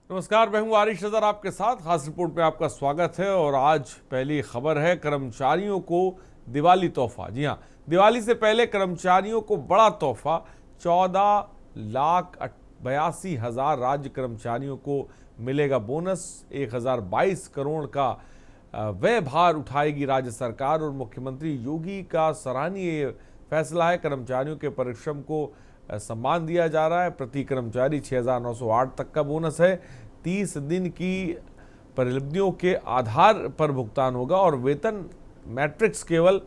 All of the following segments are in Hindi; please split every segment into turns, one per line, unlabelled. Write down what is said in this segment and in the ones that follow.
नमस्कार, मैं हूं आरिश नजर आपके साथ। खास रिपोर्ट में आपका स्वागत है। और आज पहली खबर है कर्मचारियों को दिवाली तोहफा। जी हां, दिवाली से पहले कर्मचारियों को बड़ा तोहफा। 14,82,000 राज्य कर्मचारियों को मिलेगा बोनस। 1,022 करोड़ का व्यय भार उठाएगी राज्य सरकार। और मुख्यमंत्री योगी का सराहनीय फैसला है। कर्मचारियों के परिश्रम को सम्मान दिया जा रहा है। प्रति कर्मचारी 6,908 तक का बोनस है। 30 दिन की परिलब्धियों के आधार पर भुगतान होगा और वेतन मैट्रिक्स केवल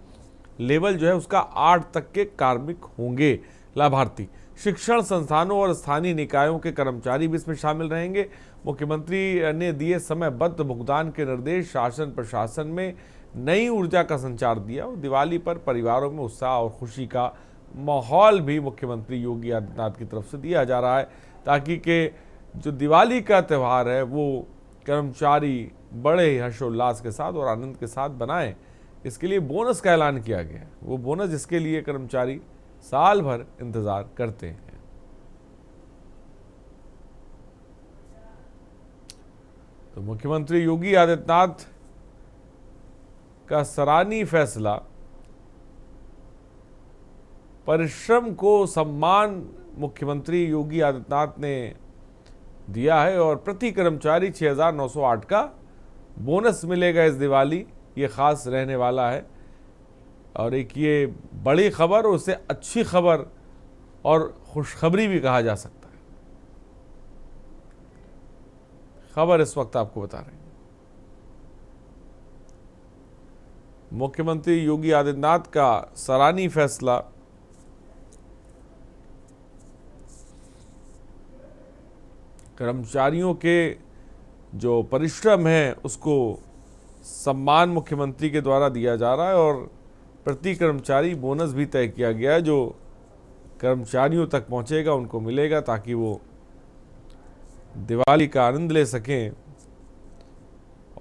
लेवल जो है उसका 8 तक के कार्मिक होंगे लाभार्थी। शिक्षण संस्थानों और स्थानीय निकायों के कर्मचारी भी इसमें शामिल रहेंगे। मुख्यमंत्री ने दिए समयबद्ध भुगतान के निर्देश। शासन प्रशासन में नई ऊर्जा का संचार दिया और दिवाली पर परिवारों में उत्साह और खुशी का माहौल भी मुख्यमंत्री योगी आदित्यनाथ की तरफ से दिया जा रहा है, ताकि के जो दिवाली का त्यौहार है वो कर्मचारी बड़े हर्षोल्लास के साथ और आनंद के साथ बनाएं। इसके लिए बोनस का ऐलान किया गया है, वो बोनस जिसके लिए कर्मचारी साल भर इंतजार करते हैं। तो मुख्यमंत्री योगी आदित्यनाथ का सराहनीय फैसला, परिश्रम को सम्मान मुख्यमंत्री योगी आदित्यनाथ ने दिया है और प्रति कर्मचारी 6,908 का बोनस मिलेगा इस दिवाली। ये खास रहने वाला है और एक ये बड़ी खबर, उसे अच्छी खबर और खुशखबरी भी कहा जा सकता है। खबर इस वक्त आपको बता रहे हैं। मुख्यमंत्री योगी आदित्यनाथ का सराहनीय फैसला, कर्मचारियों के जो परिश्रम है उसको सम्मान मुख्यमंत्री के द्वारा दिया जा रहा है और प्रति कर्मचारी बोनस भी तय किया गया है जो कर्मचारियों तक पहुंचेगा, उनको मिलेगा, ताकि वो दिवाली का आनंद ले सकें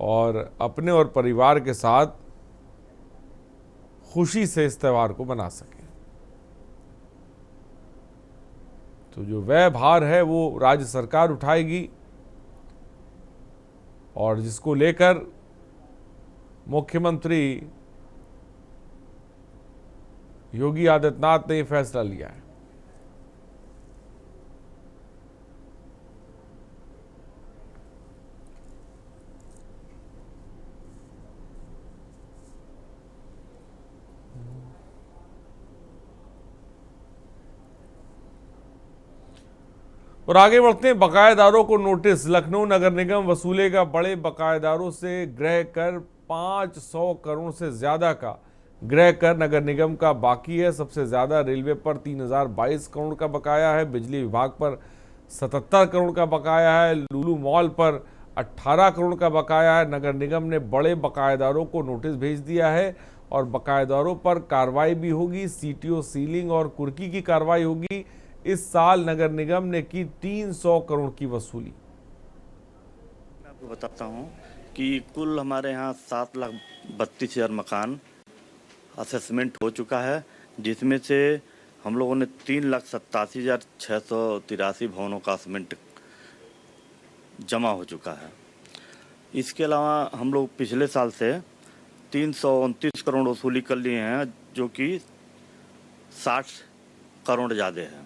और अपने और परिवार के साथ खुशी से इस त्यौहार को मना सकें। तो जो व्यय भार है वो राज्य सरकार उठाएगी और जिसको लेकर मुख्यमंत्री योगी आदित्यनाथ ने फैसला लिया है। और आगे बढ़ते हैं। बकायेदारों को नोटिस। लखनऊ नगर निगम वसूलेगा बड़े बकायेदारों से गृह कर। 500 करोड़ से ज्यादा का गृह कर नगर निगम का बाकी है। सबसे ज्यादा रेलवे पर 3,022 करोड़ का बकाया है। बिजली विभाग पर 77 करोड़ का बकाया है। लुलु मॉल पर 18 करोड़ का बकाया है। नगर निगम ने बड़े बकायेदारों को नोटिस भेज दिया है और बकायेदारों पर कार्रवाई भी होगी। सीटीओ सीलिंग और कुर्की की कार्रवाई होगी। इस साल नगर निगम ने की 300 करोड़ की वसूली।
मैं आपको बताता हूं कि कुल हमारे यहाँ 7,32,000 मकान असेसमेंट हो चुका है, जिसमें से हम लोगों ने 3,87,683 भवनों का असेसमेंट जमा हो चुका है। इसके अलावा हम लोग पिछले साल से 329 करोड़ वसूली कर लिए हैं, जो कि 60 करोड़ ज़्यादा है।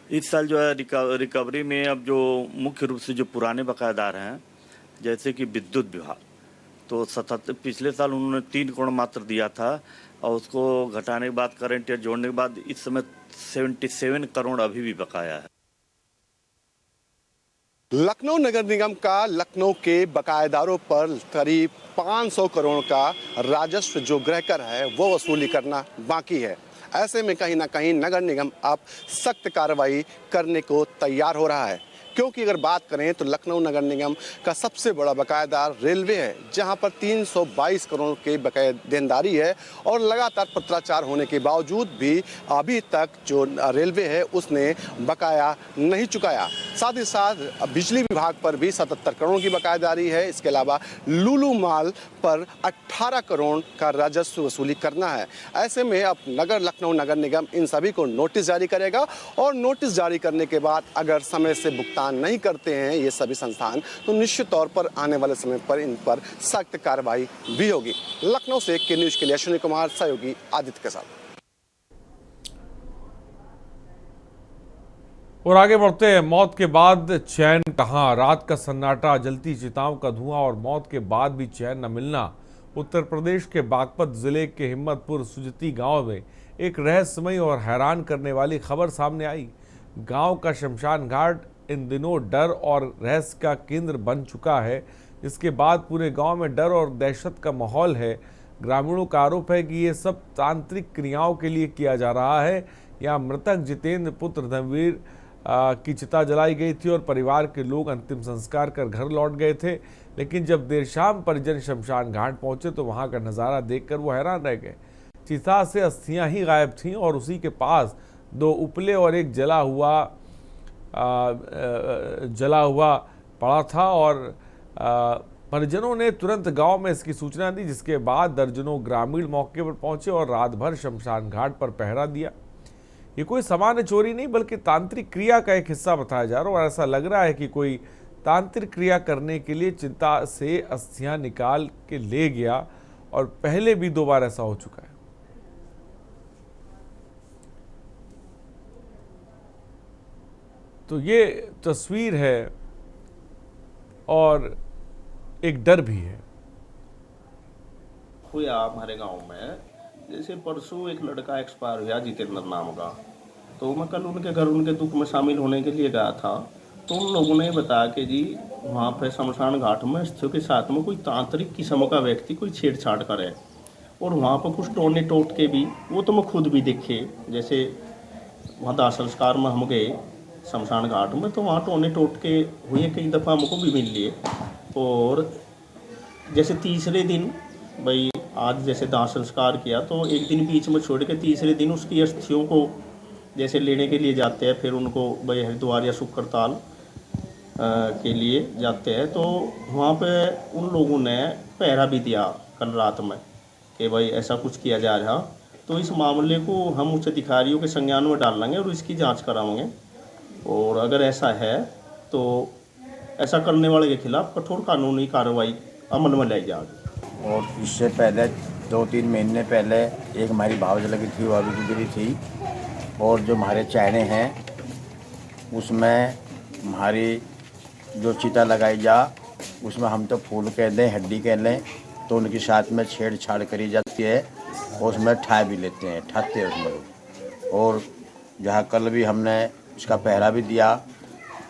इस साल जो है रिकवरी में अब जो मुख्य रूप से जो पुराने बकायेदार हैं, जैसे कि विद्युत विभाग, तो पिछले साल उन्होंने 3 करोड़ मात्र दिया था और उसको घटाने के बाद, करंट ईयर जोड़ने के बाद इस समय 77 करोड़ अभी भी बकाया है।
लखनऊ नगर निगम का लखनऊ के बकायेदारों पर करीब 500 करोड़ का राजस्व जो गृह कर है वो वसूली करना बाकी है। ऐसे में कहीं ना कहीं नगर निगम अब सख्त कार्रवाई करने को तैयार हो रहा है, क्योंकि अगर बात करें तो लखनऊ नगर निगम का सबसे बड़ा बकायेदार रेलवे है, जहां पर 322 करोड़ के बकाया देनदारी है और लगातार पत्राचार होने के बावजूद भी अभी तक जो रेलवे है उसने बकाया नहीं चुकाया। साथ ही साथ बिजली विभाग पर भी 77 करोड़ की बकायेदारी है। इसके अलावा लुलु मॉल पर 18 करोड़ का राजस्व वसूली करना है। ऐसे में अब लखनऊ नगर निगम इन सभी को नोटिस जारी करेगा और नोटिस जारी करने के बाद अगर समय से भुगतान प्रदान नहीं करते हैं ये सभी संस्थान, तो निश्चित तौर पर आने वाले समय पर इन पर सख्त कार्रवाई भी होगी। लखनऊ से के न्यूज के लिए अश्विनी कुमार, सहयोगी आदित्य के साथ।
और आगे बढ़ते हैं। मौत के बाद चैन कहां? रात का सन्नाटा, जलती चिताओं का धुआं और मौत के बाद भी चैन न मिलना। उत्तर प्रदेश के बागपत जिले के हिम्मतपुर सुजती गांव में एक रहस्यमयी और हैरान करने वाली खबर सामने आई। गांव का शमशान घाट इन दिनों डर और रहस्य का केंद्र बन चुका है, जिसके बाद पूरे गांव में डर और दहशत का माहौल है। ग्रामीणों का आरोप है कि ये सब तांत्रिक क्रियाओं के लिए किया जा रहा है। यहाँ मृतक जितेंद्र पुत्र धर्मवीर की चिता जलाई गई थी और परिवार के लोग अंतिम संस्कार कर घर लौट गए थे। लेकिन जब देर शाम परिजन शमशान घाट पहुंचे तो वहां का नज़ारा देखकर वो हैरान रह गए। चिता से अस्थियां ही गायब थीं और उसी के पास 2 उपले और एक जला हुआ पड़ा था। और परिजनों ने तुरंत गांव में इसकी सूचना दी, जिसके बाद दर्जनों ग्रामीण मौके पर पहुंचे और रात भर शमशान घाट पर पहरा दिया। ये कोई सामान्य चोरी नहीं बल्कि तांत्रिक क्रिया का एक हिस्सा बताया जा रहा है और ऐसा लग रहा है कि कोई तांत्रिक क्रिया करने के लिए चिता से अस्थियां निकाल के ले गया और पहले भी 2 बार ऐसा हो चुका है। तो ये तस्वीर है और एक डर भी है।
हुआ हमारे गांव में, जैसे परसों एक लड़का एक्सपायर हुआ जितेंद्र नाम का, तो मैं कल उनके घर उनके दुख में शामिल होने के लिए गया था। तो उन लोगों ने बताया कि जी वहाँ पे शमशान घाट में अस्थियों के साथ में कोई तांत्रिक किस्म का व्यक्ति कोई छेड़छाड़ करे और वहाँ पर कुछ टोने टोट के भी, वो तो मैं खुद भी देखे। जैसे वहाँ दाह संस्कार में हम गए शमशान घाट में, तो वहाँ टोने टोट के हुए, कई दफ़ा हमको भी मिल लिए। और जैसे तीसरे दिन भाई आज जैसे दाह संस्कार किया, तो एक दिन बीच में छोड़ के तीसरे दिन उसकी अस्थियों को जैसे लेने के लिए जाते हैं, फिर उनको भाई हरिद्वार या शुक्रताल के लिए जाते हैं। तो वहाँ पे उन लोगों ने पहरा भी दिया कल रात में कि भाई ऐसा कुछ किया जा रहा। तो इस मामले को हम उच्च अधिकारियों के संज्ञान में डाल लेंगे और इसकी जांच कराएंगे, और अगर ऐसा है तो ऐसा करने वाले के खिलाफ कठोर कानूनी कार्रवाई अमल में लाई जाएगी।
और इससे पहले 2-3 महीने पहले एक हमारी भावज लगी थी, वो अभी गुजरी थी। और जो हमारे चायने हैं उसमें हमारी जो चिता लगाई जा, उसमें हम तो फूल कह लें, हड्डी कह लें, तो उनके साथ में छेड़छाड़ करी जाती है और उसमें ठा भी लेते हैं, ठाते हैं उसमें। और जहाँ कल भी हमने उसका पहरा भी दिया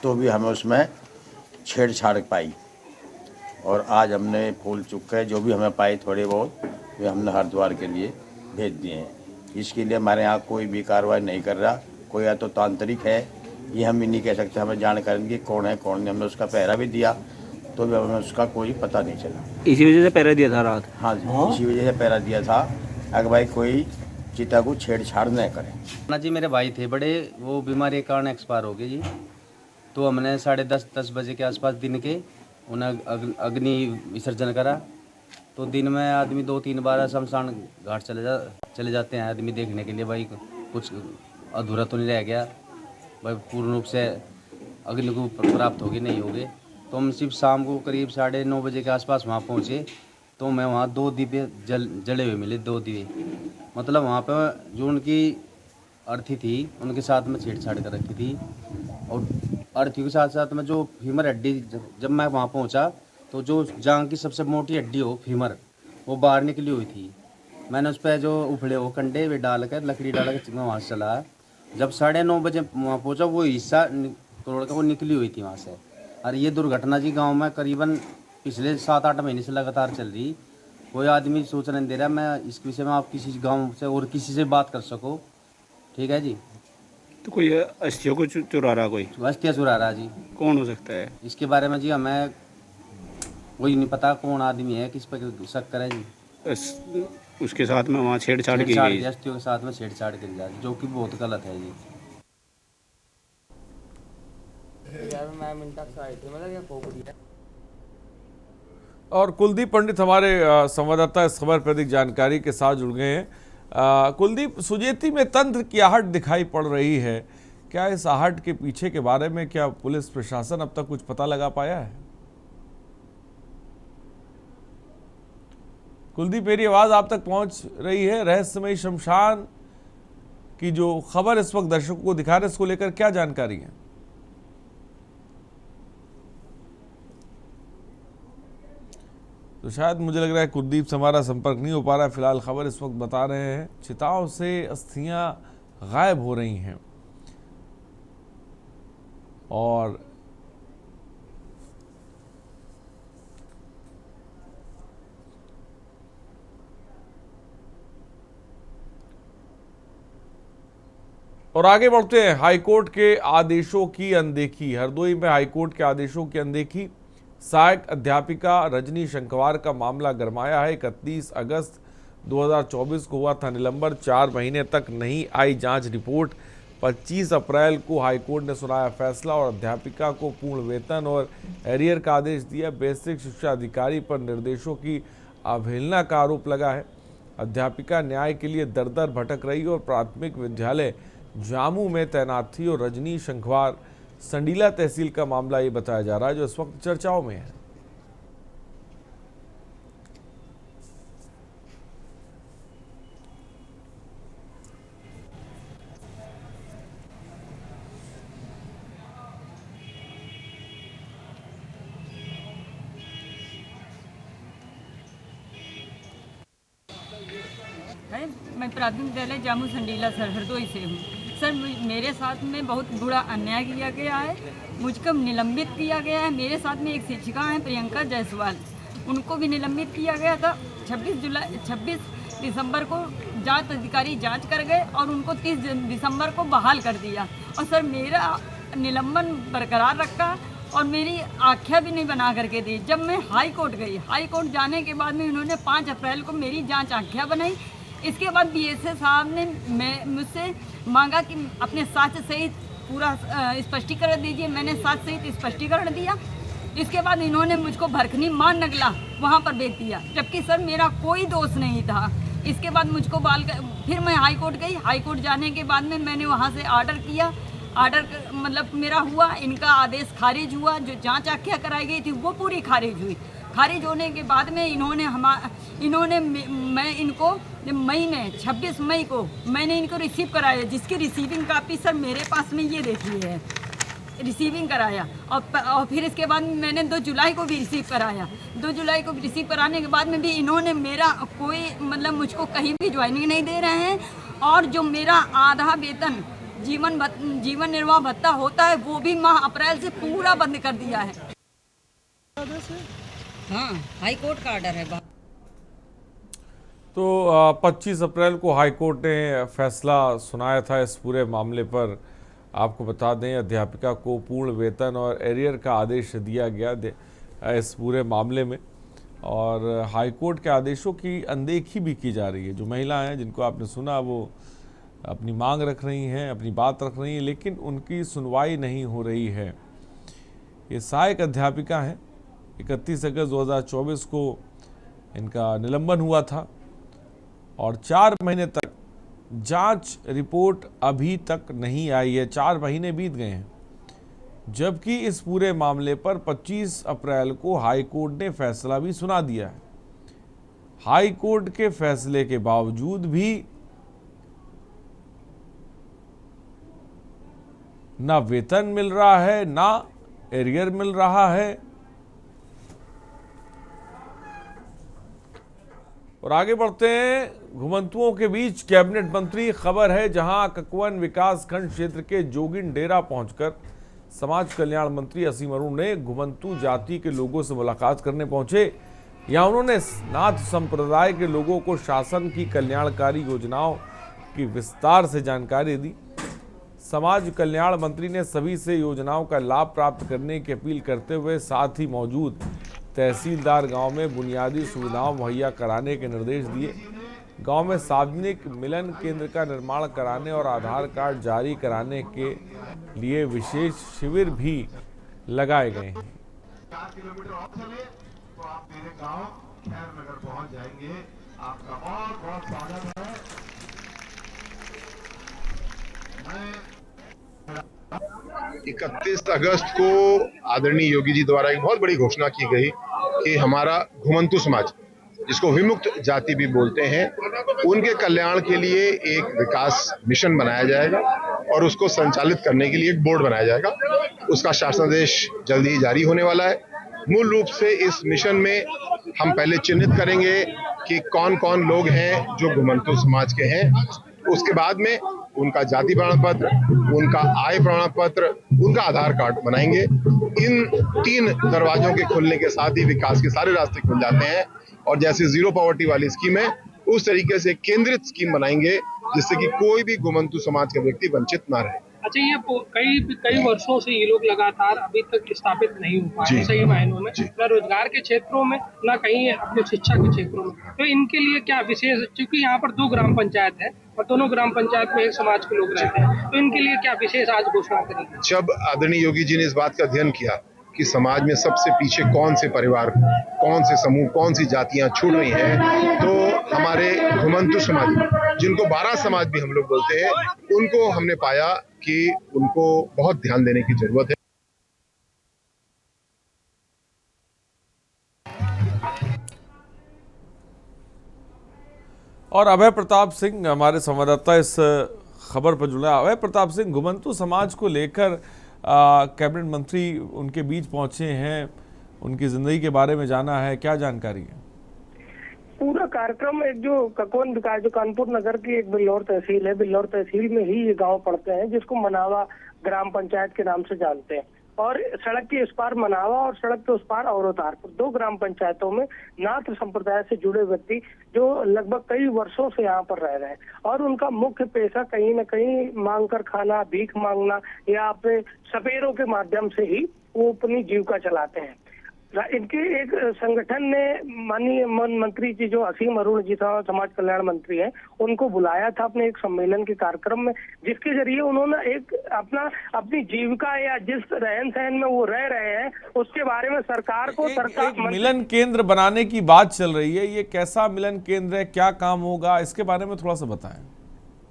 तो भी हमें उसमें छेड़छाड़ पाई। और आज हमने फूल चुके जो भी हमें पाई थोड़े बहुत, वे हमने हरिद्वार के लिए भेज दिए हैं। इसके लिए हमारे यहाँ कोई भी कार्रवाई नहीं कर रहा। कोई या तो तांत्रिक है, ये हम ही नहीं कह सकते, हमें जानकारी कि कौन है कौन नहीं। हमने उसका पहरा भी दिया तो भी हमें उसका कोई पता नहीं चला।
इसी वजह से पहरा दिया था रात?
हाँ जी, इसी वजह से पहरा दिया था, अगर भाई कोई चिता को छेड़छाड़ न करे।
ना जी, मेरे भाई थे बड़े, वो बीमारी के कारण एक्सपायर हो गए जी। तो हमने 10:30 बजे के आसपास दिन के उन्हें अग्नि विसर्जन करा। तो दिन में आदमी 2-3 बार शमशान घाट चले जाते हैं आदमी देखने के लिए, भाई कुछ अधूरा तो नहीं रह गया, भाई पूर्ण रूप से अग्नि को प्राप्त होगी नहीं होगी। तो हम सिर्फ शाम को करीब 9:30 बजे के आसपास वहाँ पहुँचे, तो मैं वहाँ 2 दिए जले हुए मिले, 2 दिए। मतलब वहाँ पर जो उनकी अर्थी थी उनके साथ में छेड़छाड़ कर रखी थी। और अर्थी के साथ साथ में जो फीमर हड्डी, जब मैं वहाँ पहुँचा तो जो जांग की सबसे मोटी हड्डी हो फीमर, वो बाहर निकली हुई थी। मैंने उस पर जो उफड़े हो कंडे वे डाल कर, लकड़ी डाल कर मैं वहाँ से चला। जब 9:30 बजे वहाँ पहुँचा, वो हिस्सा तोड़ कर वो निकली हुई थी वहाँ से। और ये दुर्घटना जी गांव में करीबन पिछले 7-8 महीने से लगातार चल रही। कोई आदमी सूचना नहीं दे रहा। मैं इस विषय में आप किसी गांव से और किसी से बात कर सको, ठीक है जी।
तो कोई अस्थियों को चुरा रहा, कोई
अस्थियाँ चुरा रहा जी।
कौन हो सकता है
इसके बारे में जी हमें कोई नहीं पता कौन आदमी है, किस पर शक करे जी।
उसके साथ में वहाँ छेड़छाड़ की गई,
अस्थियों के साथ में छेड़छाड़ की जाती, जो कि बहुत गलत है जी।
और कुलदीप पंडित हमारे संवाददाता इस खबर पर अधिक जानकारी के साथ जुड़ गए हैं। कुलदीप, सुजेती में तंत्र की आहट दिखाई पड़ रही है क्या इस आहट के पीछे के बारे में क्या पुलिस प्रशासन अब तक कुछ पता लगा पाया है? कुलदीप, मेरी आवाज आप तक पहुंच रही है? रहस्यमयी शमशान की जो खबर इस वक्त दर्शकों को दिखा रहे हैं, इसको लेकर क्या जानकारी है? तो शायद मुझे लग रहा है कुलदीप से हमारा संपर्क नहीं हो पा रहा है। फिलहाल खबर इस वक्त बता रहे हैं चिताओं से अस्थियां गायब हो रही हैं और आगे बढ़ते हैं। हाईकोर्ट के आदेशों की अनदेखी। हरदोई में हाईकोर्ट के आदेशों की अनदेखी। सहायक अध्यापिका रजनी शंखवार का मामला गरमाया है। 31 अगस्त 2024 को हुआ था निलंबन। 4 महीने तक नहीं आई जांच रिपोर्ट। 25 अप्रैल को हाईकोर्ट ने सुनाया फैसला और अध्यापिका को पूर्ण वेतन और एरियर का आदेश दिया। बेसिक शिक्षा अधिकारी पर निर्देशों की अवहेलना का आरोप लगा है। अध्यापिका न्याय के लिए दर दर भटक रही और प्राथमिक विद्यालय जामू में तैनात थी और रजनी शंखवार संडीला तहसील का मामला ये बताया जा रहा है जो इस वक्त चर्चाओं में है।
मैं प्राथमिक विद्यालय जामू संडीला सर हरदोई से हूँ। सर मेरे साथ में बहुत बुरा अन्याय किया गया है। मुझको निलंबित किया गया है। मेरे साथ में एक शिक्षिका हैं प्रियंका जायसवाल, उनको भी निलंबित किया गया था। 26 दिसंबर को जांच अधिकारी जांच कर गए और उनको 30 दिसंबर को बहाल कर दिया। और सर मेरा निलंबन बरकरार रखा और मेरी आख्या भी नहीं बना करके दी। जब मैं हाई कोर्ट गई, हाई कोर्ट जाने के बाद में इन्होंने 5 अप्रैल को मेरी जांच आख्या बनाई। इसके बाद बीएसए साहब ने मुझसे मांगा कि अपने साक्ष्य सहित पूरा स्पष्टीकरण दीजिए। मैंने साक्ष्य सहित स्पष्टीकरण दिया। इसके बाद इन्होंने मुझको भरखनी मान नगला वहाँ पर भेज दिया, जबकि सर मेरा कोई दोष नहीं था। इसके बाद मुझको फिर मैं हाई कोर्ट गई। हाई कोर्ट जाने के बाद में मैंने वहाँ से ऑर्डर किया। ऑर्डर मतलब मेरा हुआ, इनका आदेश खारिज हुआ। जो जांच आख्या कराई गई थी वो पूरी खारिज हुई। खारिज होने के बाद में मैं इनको मई में 26 मई को मैंने इनको रिसीव कराया, जिसकी रिसीविंग कापी सर मेरे पास में ये देखी है। रिसीविंग कराया और फिर इसके बाद मैंने 2 जुलाई को भी रिसीव कराया। 2 जुलाई को रिसीव कराने के बाद में भी इन्होंने मेरा कोई मतलब मुझको कहीं भी ज्वाइनिंग नहीं दे रहे हैं। और जो मेरा आधा वेतन जीवन निर्वाह भत्ता होता है वो भी माह अप्रैल से पूरा बंद कर दिया है। हाँ, हाई कोर्ट का ऑर्डर है।
तो 25 अप्रैल को हाई कोर्ट ने फैसला सुनाया था इस पूरे मामले पर। आपको बता दें अध्यापिका को पूर्ण वेतन और एरियर का आदेश दिया गया इस पूरे मामले में। और हाई कोर्ट के आदेशों की अनदेखी भी की जा रही है। जो महिला हैं जिनको आपने सुना वो अपनी मांग रख रही हैं, अपनी बात रख रही हैं, लेकिन उनकी सुनवाई नहीं हो रही है। ये सहायक अध्यापिका हैं। 31 अगस्त 2024 को इनका निलंबन हुआ था और 4 महीने तक जांच रिपोर्ट अभी तक नहीं आई है। 4 महीने बीत गए हैं, जबकि इस पूरे मामले पर 25 अप्रैल को हाई कोर्ट ने फैसला भी सुना दिया है। हाई कोर्ट के फैसले के बावजूद भी ना वेतन मिल रहा है, ना एरियर मिल रहा है। और आगे बढ़ते हैं। घुमंतुओं के बीच कैबिनेट मंत्री खबर है, जहां ककवन विकास खंड क्षेत्र के जोगिन डेरा पहुंचकर समाज कल्याण मंत्री असीम अरुण ने घुमंतु जाति के लोगों से मुलाकात करने पहुंचे। यहां उन्होंने नाथ संप्रदाय के लोगों को शासन की कल्याणकारी योजनाओं की विस्तार से जानकारी दी। समाज कल्याण मंत्री ने सभी से योजनाओं का लाभ प्राप्त करने की अपील करते हुए साथ ही मौजूद तहसीलदार गांव में बुनियादी सुविधाओं मुहैया कराने के निर्देश दिए। गांव में सार्वजनिक मिलन केंद्र का निर्माण कराने और आधार कार्ड जारी कराने के लिए विशेष शिविर भी लगाए गए हैं।
4 किलोमीटर और चले तो आप मेरे गांव खैर नगर पहुंच जाएंगे। आपका बहुत बहुत स्वागत है। मैं 31 अगस्त को आदरणीय योगी जी द्वारा एक बहुत बड़ी घोषणा की गई कि हमारा घुमंतु समाज, जिसको विमुक्त जाति भी बोलते हैं, उनके कल्याण के लिए एक विकास मिशन बनाया जाएगा और उसको संचालित करने के लिए एक बोर्ड बनाया जाएगा। उसका शासनादेश जल्दी ही जारी होने वाला है। मूल रूप से इस मिशन में हम पहले चिन्हित करेंगे कि कौन कौन लोग हैं जो घुमंतु समाज के हैं। उसके बाद में उनका जाति प्रमाण पत्र, उनका आय प्रमाण पत्र, उनका आधार कार्ड बनाएंगे। इन 3 दरवाजों के खुलने के साथ ही विकास के सारे रास्ते खुल जाते हैं। और जैसे जीरो पॉवर्टी वाली स्कीम है, उस तरीके से केंद्रित स्कीम बनाएंगे जिससे कि कोई भी घुमंतु समाज का व्यक्ति वंचित ना रहे।
अच्छा, ये कई वर्षों से ये लोग लगातार अभी तक स्थापित नहीं हो पाए सही मायनों में, न रोजगार के क्षेत्रों में, न कहीं अपने शिक्षा के क्षेत्रों में। तो इनके लिए क्या विशेष, क्योंकि यहाँ पर 2 ग्राम पंचायत है और दोनों ग्राम पंचायत में एक समाज के लोग रहते हैं, तो इनके लिए क्या विशेष आज घोषणा करेंगे?
जब आदरणीय योगी जी ने इस बात का अध्ययन किया कि समाज में सबसे पीछे कौन से परिवार, कौन से समूह, कौन सी जातियां छूट रही हैं, तो हमारे घुमंतु समाज, जिनको 12 समाज भी हम लोग बोलते हैं, उनको हमने पाया कि उनको बहुत ध्यान देने की जरूरत है।
और अभय प्रताप सिंह हमारे संवाददाता इस खबर पर जुड़ा। अभय प्रताप सिंह, घुमंतु समाज को लेकर कैबिनेट मंत्री उनके बीच पहुंचे हैं, उनकी जिंदगी के बारे में जाना है, क्या जानकारी है?
पूरा कार्यक्रम एक जो ककोन विकास, जो कानपुर नगर की एक बिल्लौर तहसील है, बिल्लौर तहसील में ही ये गांव पड़ते हैं, जिसको मनावा ग्राम पंचायत के नाम से जानते हैं। और सड़क के इस पार मनावा और सड़क के उस पार औरतारपुर, 2 ग्राम पंचायतों में नाथ संप्रदाय से जुड़े व्यक्ति जो लगभग कई वर्षों से यहाँ पर रह रहे हैं और उनका मुख्य पेशा कहीं न कहीं मांग कर खाना, भीख मांगना या अपने सपेरों के माध्यम से ही वो अपनी जीविका चलाते हैं। इनके एक संगठन ने माननीय मंत्री जी जो असीम अरुण जी था, समाज कल्याण मंत्री हैं, उनको बुलाया था अपने एक सम्मेलन के कार्यक्रम में, जिसके जरिए उन्होंने एक अपनी जीविका या जिस रहन सहन में वो रह रहे हैं उसके बारे में सरकार को
मिलन केंद्र बनाने की बात चल रही है। ये कैसा मिलन केंद्र है, क्या काम होगा, इसके बारे में थोड़ा सा बताएं।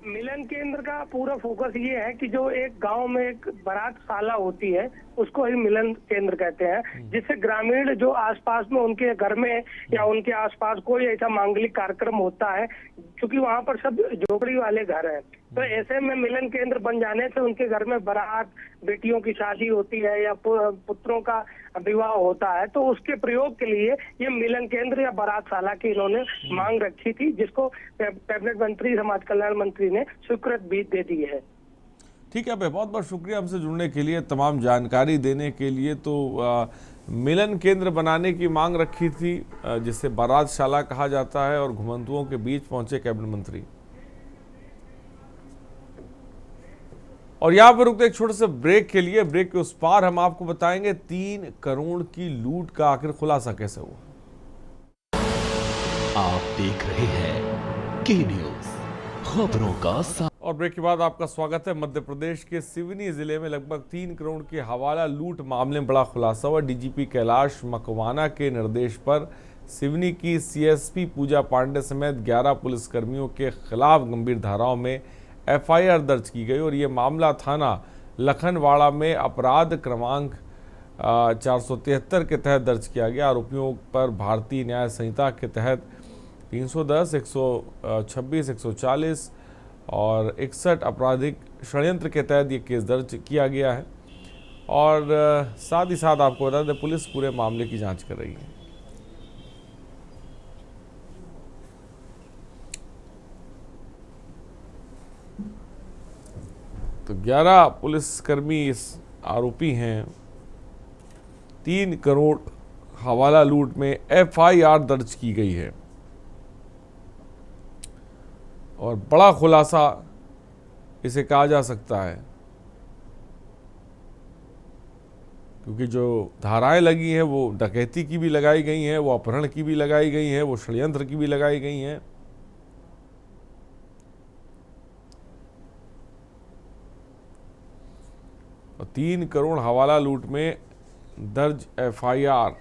मिलन केंद्र का पूरा फोकस ये है कि जो एक गांव में एक बारात शाला होती है उसको ही मिलन केंद्र कहते हैं, जिससे ग्रामीण जो आसपास में उनके घर में या उनके आसपास कोई ऐसा मांगलिक कार्यक्रम होता है, क्योंकि वहां पर सब झोपड़ी वाले घर हैं, तो ऐसे में मिलन केंद्र बन जाने से उनके घर में बारात, बेटियों की शादी होती है या पुत्रों का विवाह होता है, तो उसके प्रयोग के लिए ये मिलन केंद्र या बारातशाला की इन्होंने मांग रखी थी, जिसको कैबिनेट मंत्री, समाज कल्याण मंत्री ने स्वीकृत भी दे दी है।
ठीक है भाई, बहुत बहुत शुक्रिया हमसे जुड़ने के लिए, तमाम जानकारी देने के लिए। तो मिलन केंद्र बनाने की मांग रखी थी, जिसे बारातशाला कहा जाता है, और घुमंतुओं के बीच पहुंचे कैबिनेट मंत्री। और यहाँ पर रुकते एक छोटे से ब्रेक के लिए। ब्रेक के उस पार हम आपको बताएंगे 3 करोड़ की लूट का आखिर खुलासा कैसे हुआ।
आप देख रहे हैं के न्यूज़, खबरों का
और ब्रेक के बाद आपका स्वागत है। मध्य प्रदेश के सिवनी जिले में लगभग 3 करोड़ के हवाला लूट मामले में बड़ा खुलासा हुआ। डीजीपी कैलाश मकवाना के निर्देश पर सिवनी की सीएसपी पूजा पांडे समेत 11 पुलिसकर्मियों के खिलाफ गंभीर धाराओं में एफआईआर दर्ज की गई और ये मामला थाना लखनवाड़ा में अपराध क्रमांक 473 के तहत दर्ज किया गया। आरोपियों पर भारतीय न्याय संहिता के तहत 310, 126, 140 और 61 आपराधिक षड्यंत्र के तहत ये केस दर्ज किया गया है। और साथ ही साथ आपको बता दें, पुलिस पूरे मामले की जांच कर रही है। तो 11 पुलिसकर्मी इस आरोपी हैं। 3 करोड़ हवाला लूट में एफआईआर दर्ज की गई है और बड़ा खुलासा इसे कहा जा सकता है, क्योंकि जो धाराएं लगी हैं वो डकैती की भी लगाई गई हैं, वो अपहरण की भी लगाई गई हैं, वो षड्यंत्र की भी लगाई गई हैं। और 3 करोड़ हवाला लूट में दर्ज एफआईआर।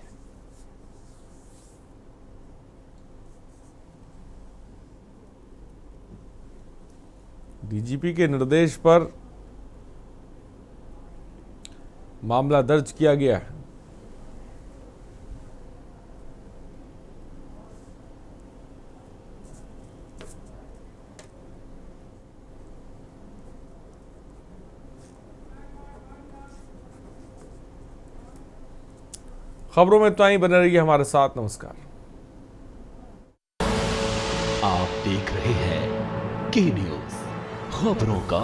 डीजीपी के निर्देश पर मामला दर्ज किया गया है। खबरों में इतना ही, बने रहिए हमारे साथ। नमस्कार।
आप देख रहे हैं के न्यूज़, खबरों का